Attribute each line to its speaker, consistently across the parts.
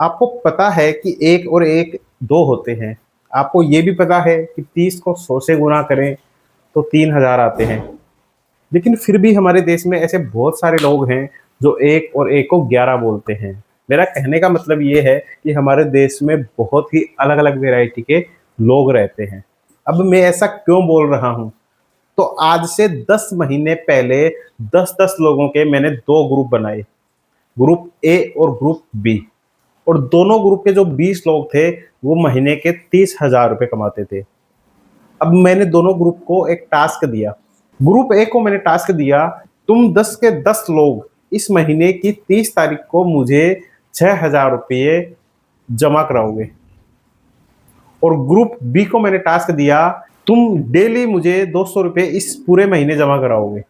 Speaker 1: आपको पता है कि 1 और 1 2 होते हैं। आपको ये भी पता है कि 30 को 100 से गुणा करें तो 3000 आते हैं। लेकिन फिर भी हमारे देश में ऐसे बहुत सारे लोग हैं जो 1 और 1 को 11 बोलते हैं। मेरा कहने का मतलब ये है कि हमारे देश में बहुत ही अलग-अलग वैरायटी के लोग रहते हैं। अब मैं ऐसा क्यों बोल रहा हूँ? तो आज से 10 महीने पहले 10-10 लोगों के मैंने 2 ग्रुप बनाए, ग्रुप ए और ग्रुप बी। और दोनों ग्रुप के जो 20 लोग थे, वो महीने के 30,000 रुपए कमाते थे। अब मैंने दोनों ग्रुप को एक टास्क दिया। ग्रुप ए को मैंने टास्क दिया, तुम 10 के 10 लोग इस महीने की 30 तारीख को मुझे 6,000 रुपये जमा कराओगे। और ग्रुप बी को मैंने टास्क दिया, तुम डेली मुझे 200 रुपये इस पूरे महीने जमा कराओगे।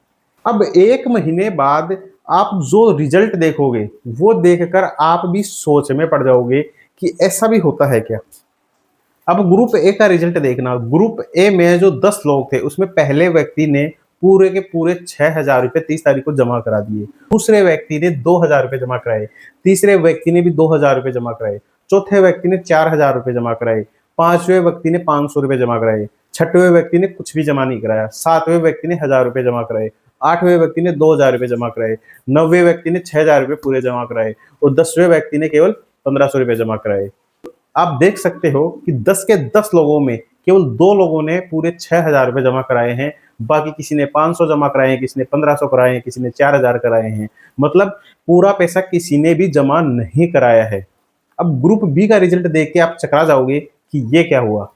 Speaker 1: अब 1 महीने बाद आप जो रिजल्ट देखोगे, वो देखकर आप भी सोच में पड़ जाओगे कि ऐसा भी होता है क्या? अब ग्रुप ए का रिजल्ट देखना, ग्रुप ए में जो 10 लोग थे, उसमें पहले व्यक्ति ने पूरे के पूरे 6,000 रुपये 30 तारीख को जमा करा दिए। दूसरे व्यक्ति ने 2,000 रुपये जमा कराए, तीसरे व्यक्ति ने भी 2,000 रुपये जमा कराए, चौथे व्यक्ति ने 4,000 रुपये जमा कराए, पांचवें व्यक्ति ने 500 रुपये जमा कराए, छठवें व्यक्ति ने कुछ भी जमा नहीं कराया, सातवें व्यक्ति ने 1,000 रुपये जमा कराए, आठवें व्यक्ति ने 2,000 रुपये जमा कराए, नौवें व्यक्ति ने 6,000 रुपये पूरे जमा कराए और 10वें व्यक्ति ने केवल 1,500 रुपये जमा कराए। आप देख सकते हो कि 10 के 10 लोगों में केवल 2 लोगों ने पूरे 6,000 रुपये जमा कराए हैं, बाकी किसी ने 500 जमा कराए हैं, किसी ने 1,500 कराए हैं, किसी ने 4,000 कराए हैं। मतलब पूरा पैसा किसी ने भी जमा नहीं कराया है। अब ग्रुप बी का रिजल्ट देख के आप चकरा जाओगे कि ये क्या हुआ?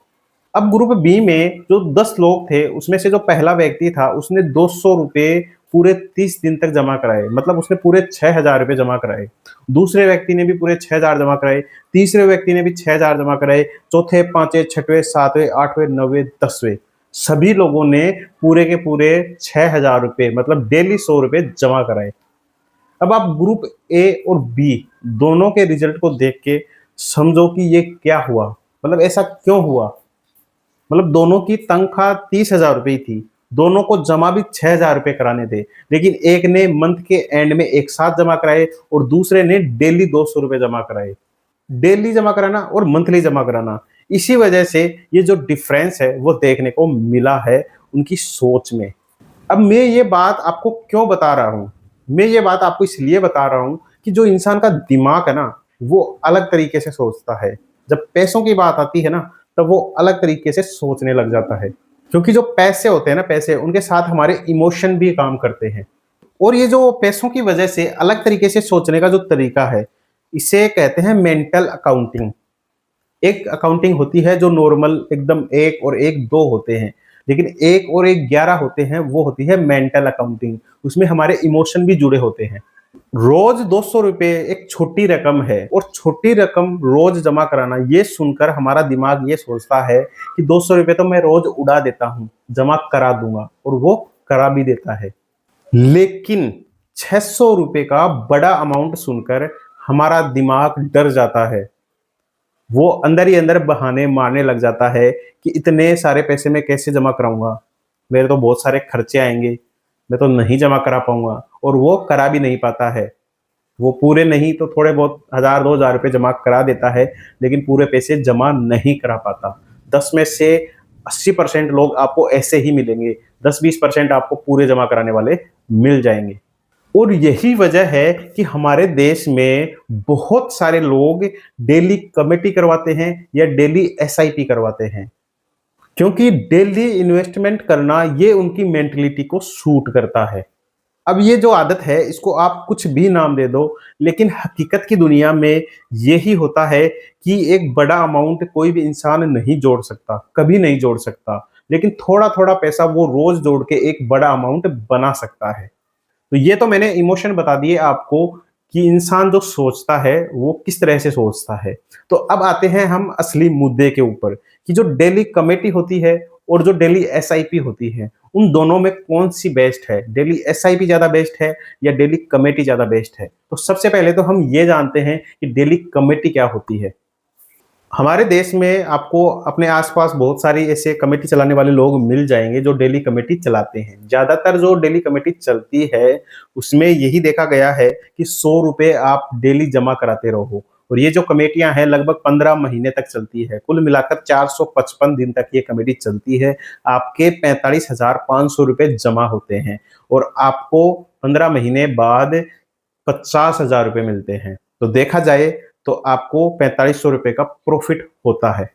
Speaker 1: अब ग्रुप बी में जो 10 लोग थे, उसमें से जो पहला व्यक्ति था, उसने 200 रुपये पूरे 30 दिन तक जमा कराए, मतलब उसने पूरे 6,000 रुपये जमा कराए। दूसरे व्यक्ति ने भी पूरे 6,000 जमा कराए, तीसरे व्यक्ति ने भी 6,000 जमा कराए, चौथे, पांचवें, छठवें, सातवें, आठवें, नौवें, 10वें सभी लोगों ने पूरे के पूरे 6,000 रुपये मतलब डेली 100 रुपये जमा कराए। अब आप ग्रुप ए और बी दोनों के रिजल्ट को देख के समझो कि ये क्या हुआ, मतलब ऐसा क्यों हुआ? मतलब दोनों की तनख्वाह 30,000 रुपये थी, दोनों को जमा भी 6,000 रुपये कराने थे, लेकिन एक ने मंथ के एंड में एक साथ जमा कराए और दूसरे ने डेली 200 रुपये जमा कराए। डेली जमा कराना और मंथली जमा कराना, इसी वजह से ये जो डिफरेंस है वो देखने को मिला है उनकी सोच में। अब मैं ये बात आपको क्यों बता रहा हूँ? मैं ये बात आपको इसलिए बता रहा हूँ कि जो इंसान का दिमाग है ना, वो अलग तरीके से सोचता है। जब पैसों की बात आती है ना, तब वो अलग तरीके से सोचने लग जाता है। क्योंकि जो पैसे होते हैं ना, पैसे उनके साथ हमारे इमोशन भी काम करते हैं। और ये जो पैसों की वजह से अलग तरीके से सोचने का जो तरीका है, इसे कहते हैं मेंटल अकाउंटिंग। एक अकाउंटिंग होती है जो नॉर्मल एकदम 1 और 1 2 होते हैं, लेकिन 1 और 1 11 होते हैं, वो होती है मेंटल अकाउंटिंग। उसमें हमारे इमोशन भी जुड़े होते हैं। रोज 200 रुपये एक छोटी रकम है और छोटी रकम रोज जमा कराना, ये सुनकर हमारा दिमाग ये सोचता है कि 200 रुपये तो मैं रोज उड़ा देता हूँ, जमा करा दूंगा, और वो करा भी देता है। लेकिन 600 रुपये का बड़ा अमाउंट सुनकर हमारा दिमाग डर जाता है। वो अंदर ही अंदर बहाने मारने लग जाता है कि इतने सारे पैसे मैं कैसे जमा कराऊंगा, मेरे तो बहुत सारे खर्चे आएंगे, मैं तो नहीं जमा करा पाऊंगा, और वो करा भी नहीं पाता है। वो पूरे नहीं तो थोड़े बहुत 1,000 2,000 रुपये जमा करा देता है, लेकिन पूरे पैसे जमा नहीं करा पाता। 10 में से 80% लोग आपको ऐसे ही मिलेंगे, 10-20% आपको पूरे जमा कराने वाले मिल जाएंगे। और यही वजह है कि हमारे देश में बहुत सारे लोग डेली कमेटी करवाते हैं या डेली एसआईपी करवाते हैं, क्योंकि डेली इन्वेस्टमेंट करना ये उनकी मेंटलिटी को सूट करता है। अब ये जो आदत है, इसको आप कुछ भी नाम दे दो, लेकिन हकीकत की दुनिया में यही होता है कि एक बड़ा अमाउंट कोई भी इंसान नहीं जोड़ सकता, कभी नहीं जोड़ सकता, लेकिन थोड़ा थोड़ा पैसा वो रोज जोड़ के एक बड़ा अमाउंट बना सकता है। तो ये तो मैंने इमोशन बता दिए आपको कि इंसान जो सोचता है वो किस तरह से सोचता है। तो अब आते हैं हम असली मुद्दे के ऊपर कि जो डेली कमेटी होती है और जो डेली एसआईपी होती है, उन दोनों में कौन सी बेस्ट है? डेली एसआईपी ज़्यादा बेस्ट है या डेली कमेटी ज़्यादा बेस्ट है? तो सबसे पहले तो हम ये जानते हैं कि डेली कमेटी क्या होती है। हमारे देश में आपको अपने आसपास बहुत सारी ऐसे कमेटी चलाने वाले लोग मिल जाएँगे जो डेली कमेटी चलाते हैं। ज़्यादातर जो डेली कमेटी चलती है, उसमें यही देखा गया है कि ₹100 आप डेली जमा कराते रहो और ये जो कमेटियां हैं लगभग 15 महीने तक चलती है। कुल मिलाकर 455 दिन तक ये कमेटी चलती है। आपके 45,500 रुपए जमा होते हैं और आपको 15 महीने बाद 50,000 रुपए मिलते हैं। तो देखा जाए तो आपको 4500 रुपए का प्रॉफिट होता है।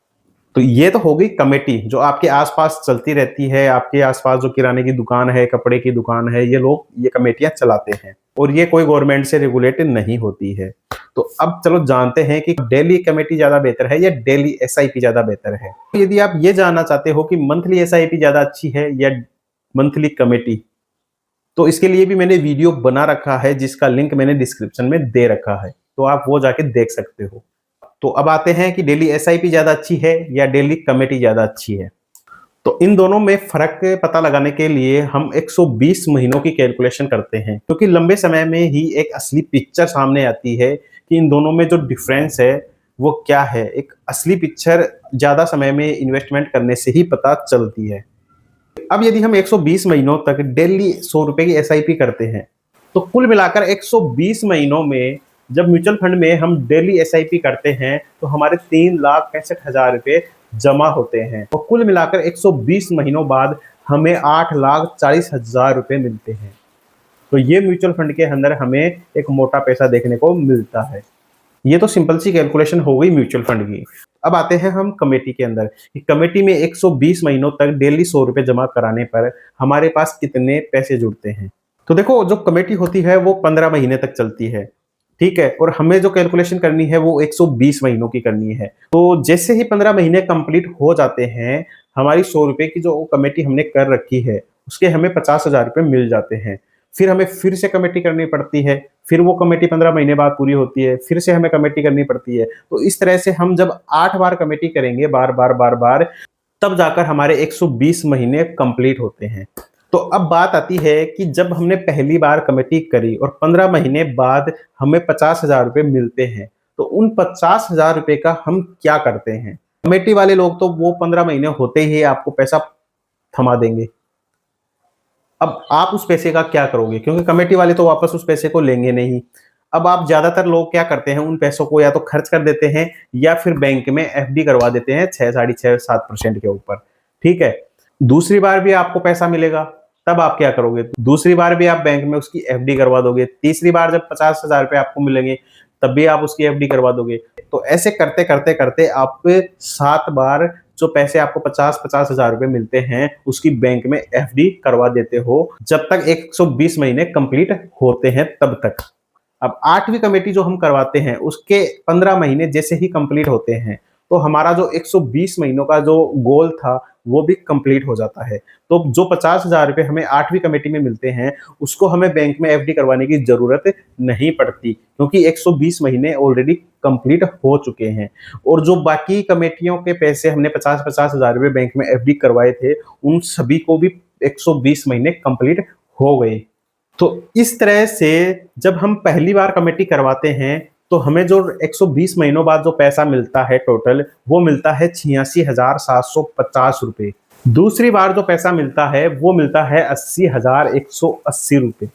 Speaker 1: तो ये तो हो गई कमेटी जो आपके आसपास चलती रहती है। आपके आसपास जो किराने की दुकान है, कपड़े की दुकान है, ये लोग ये कमेटियां चलाते हैं और ये कोई गवर्नमेंट से रेगुलेटेड नहीं होती है। तो अब चलो जानते हैं कि डेली कमेटी ज्यादा बेहतर है या डेली एसआईपी ज्यादा बेहतर है। यदि आप ये जानना चाहते हो कि मंथली एसआईपी ज्यादा अच्छी है या मंथली कमेटी, तो इसके लिए भी मैंने वीडियो बना रखा है जिसका लिंक मैंने डिस्क्रिप्शन में दे रखा है, तो आप वो जाके देख सकते हो। तो अब आते हैं कि डेली एसआईपी ज्यादा अच्छी है या डेली कमेटी ज्यादा अच्छी है। तो इन दोनों में फर्क पता लगाने के लिए हम 120 महीनों की कैलकुलेशन करते हैं, क्योंकि लंबे समय में ही एक असली पिक्चर सामने आती है कि इन दोनों में जो डिफरेंस है वो क्या है। एक असली पिक्चर ज्यादा समय में इन्वेस्टमेंट करने से ही पता चलती है। अब यदि हम 120 महीनों तक डेली 100 रुपए की एसआईपी करते हैं, तो कुल मिलाकर 120 महीनों में जब म्यूचुअल फंड में हम डेली एसआईपी करते हैं तो हमारे 3,65,000 रुपए जमा होते हैं और कुल मिलाकर 120 महीनों बाद हमें 8,40,000 रुपए मिलते हैं। तो ये म्यूचुअल फंड के अंदर हमें एक मोटा पैसा देखने को मिलता है। ये तो सिंपल सी कैलकुलेशन हो गई म्यूचुअल फंड की। अब आते हैं हम कमेटी के अंदर। कमेटी में 120 महीनों तक डेली 100 रुपए जमा कराने पर हमारे पास कितने पैसे जुड़ते हैं। तो देखो, जो कमेटी होती है वो 15 महीने तक चलती है, ठीक है, और हमें जो कैलकुलेशन करनी है वो 120 महीनों की करनी है। तो जैसे ही 15 महीने कंप्लीट हो जाते हैं, हमारी 100 रुपए की जो कमेटी हमने कर रखी है उसके हमें 50,000 रुपए मिल जाते हैं। फिर हमें फिर से कमेटी करनी पड़ती है, फिर वो कमेटी 15 महीने बाद पूरी होती है, फिर से हमें कमेटी करनी पड़ती है। तो इस तरह से हम जब 8 बार कमेटी करेंगे बार बार बार बार, तब जाकर हमारे 120 महीने कंप्लीट होते हैं। तो अब बात आती है कि जब हमने पहली बार कमेटी करी और 15 महीने बाद हमें 50,000 रुपए मिलते हैं, तो उन 50,000 रुपए का हम क्या करते हैं। कमेटी वाले लोग तो वो 15 महीने होते ही आपको पैसा थमा देंगे। अब आप उस पैसे का क्या करोगे, क्योंकि कमेटी वाले तो वापस उस पैसे को लेंगे नहीं। अब आप ज्यादातर लोग क्या करते हैं, उन पैसों को या तो खर्च कर देते हैं या फिर बैंक में एफडी करवा देते हैं 6, 6.5, 7% के ऊपर, ठीक है। दूसरी बार भी आपको पैसा मिलेगा, तब आप क्या करोगे, दूसरी बार भी आप बैंक में उसकी एफडी करवा दोगे। तीसरी बार जब 50,000 रुपए आपको मिलेंगे तब भी आप उसकी एफडी करवा दोगे। तो ऐसे करते करते करते आप 7 बार जो पैसे आपको 50,000 रुपए मिलते हैं उसकी बैंक में एफडी करवा देते हो, जब तक 120 महीने कंप्लीट होते हैं तब तक। अब 8वीं कमेटी जो हम करवाते हैं उसके 15 महीने जैसे ही कंप्लीट होते हैं, तो हमारा जो 120 महीनों का जो गोल था वो भी कंप्लीट हो जाता है। तो जो 50,000 रुपए हमें 8वीं कमेटी में मिलते हैं उसको हमें बैंक में एफडी करवाने की जरूरत नहीं पड़ती, क्योंकि 120 महीने ऑलरेडी कंप्लीट हो चुके हैं। और जो बाकी कमेटियों के पैसे हमने 50,000 रुपए बैंक में एफडी करवाए थे, उन सभी को भी 120 महीने कंप्लीट हो गए। तो इस तरह से जब हम पहली बार कमेटी करवाते हैं तो हमें जो 120 महीनों बाद जो पैसा मिलता है टोटल, वो मिलता है 86,750 रुपए। दूसरी बार जो पैसा मिलता है वो मिलता है 80,180 रुपए।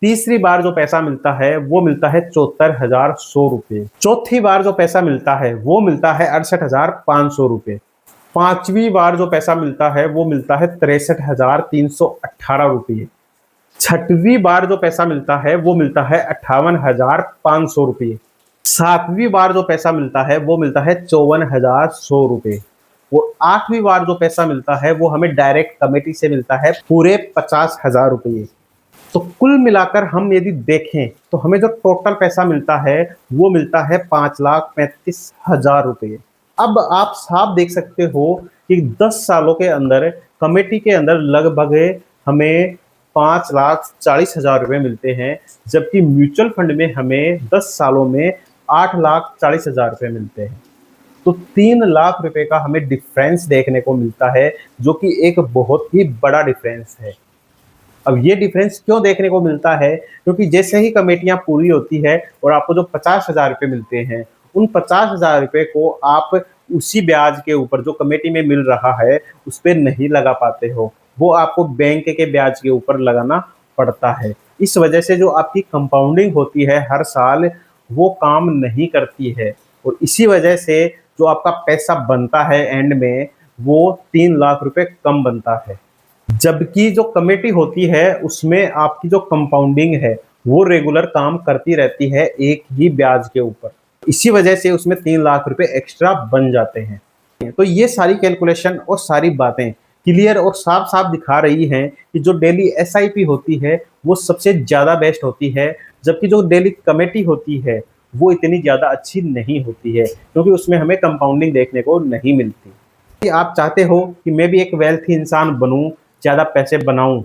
Speaker 1: तीसरी बार जो पैसा मिलता है वो मिलता है 74,100 रुपए। चौथी बार जो पैसा मिलता है वो मिलता है 68,500 रुपए। पांचवी बार जो पैसा मिलता है वो मिलता है 63,318 रुपये। छठवीं बार जो पैसा मिलता है वो मिलता है 58,500 रुपये। सातवीं बार जो पैसा मिलता है वो मिलता है 54,100 रुपये। और 8वीं बार जो पैसा मिलता है वो हमें डायरेक्ट कमेटी से मिलता है पूरे 50,000 रुपये। तो कुल मिलाकर हम यदि देखें तो हमें जो टोटल पैसा मिलता है वो मिलता है 5,35,000 रुपये। अब आप साफ देख सकते हो कि 10 सालों के अंदर कमेटी के अंदर लगभग हमें 5,40,000 रुपये मिलते हैं, जबकि म्यूचुअल फंड में हमें 10 सालों में 8,40,000 रुपये मिलते हैं। तो 3 लाख रुपए का हमें डिफरेंस देखने को मिलता है, जो कि एक बहुत ही बड़ा डिफरेंस है। अब ये डिफरेंस क्यों देखने को मिलता है, क्योंकि जैसे ही कमेटियां पूरी होती है और आपको जो 50,000 रुपये मिलते हैं, उन 50,000 रुपये को आप उसी ब्याज के ऊपर जो कमेटी में मिल रहा है उस पर नहीं लगा पाते हो, वो आपको बैंक के ब्याज के ऊपर लगाना पड़ता है। इस वजह से जो आपकी कंपाउंडिंग होती है हर साल, वो काम नहीं करती है, और इसी वजह से जो आपका पैसा बनता है एंड में, वो 3 लाख रुपए कम बनता है। जबकि जो कमेटी होती है उसमें आपकी जो कंपाउंडिंग है वो रेगुलर काम करती रहती है एक ही ब्याज के ऊपर। इसी वजह से उसमें 3 लाख रुपए एक्स्ट्रा बन जाते हैं। तो ये सारी कैलकुलेशन और सारी बातें क्लियर और साफ साफ दिखा रही हैं कि जो डेली एसआईपी होती है वो सबसे ज्यादा बेस्ट होती है, जबकि जो डेली कमेटी होती है वो इतनी ज्यादा अच्छी नहीं होती है, क्योंकि उसमें हमें कंपाउंडिंग देखने को नहीं मिलती। कि आप चाहते हो कि मैं भी एक वेल्थी इंसान बनूं, ज़्यादा पैसे बनाऊं,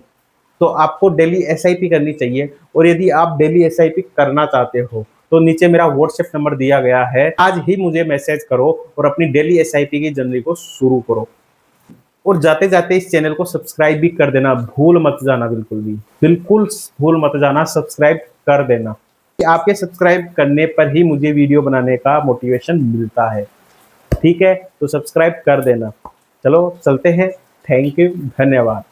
Speaker 1: तो आपको डेली एसआईपी करनी चाहिए। और यदि आप डेली एसआईपी करना चाहते हो तो नीचे मेरा व्हाट्सएप नंबर दिया गया है, आज ही मुझे मैसेज करो और अपनी डेली एसआईपी की जर्नी को शुरू करो। और जाते जाते इस चैनल को सब्सक्राइब भी कर देना, भूल मत जाना, बिल्कुल भी बिल्कुल भूल मत जाना, सब्सक्राइब कर देना। कि आपके सब्सक्राइब करने पर ही मुझे वीडियो बनाने का मोटिवेशन मिलता है। ठीक है, तो सब्सक्राइब कर देना। चलो चलते हैं। थैंक यू, धन्यवाद।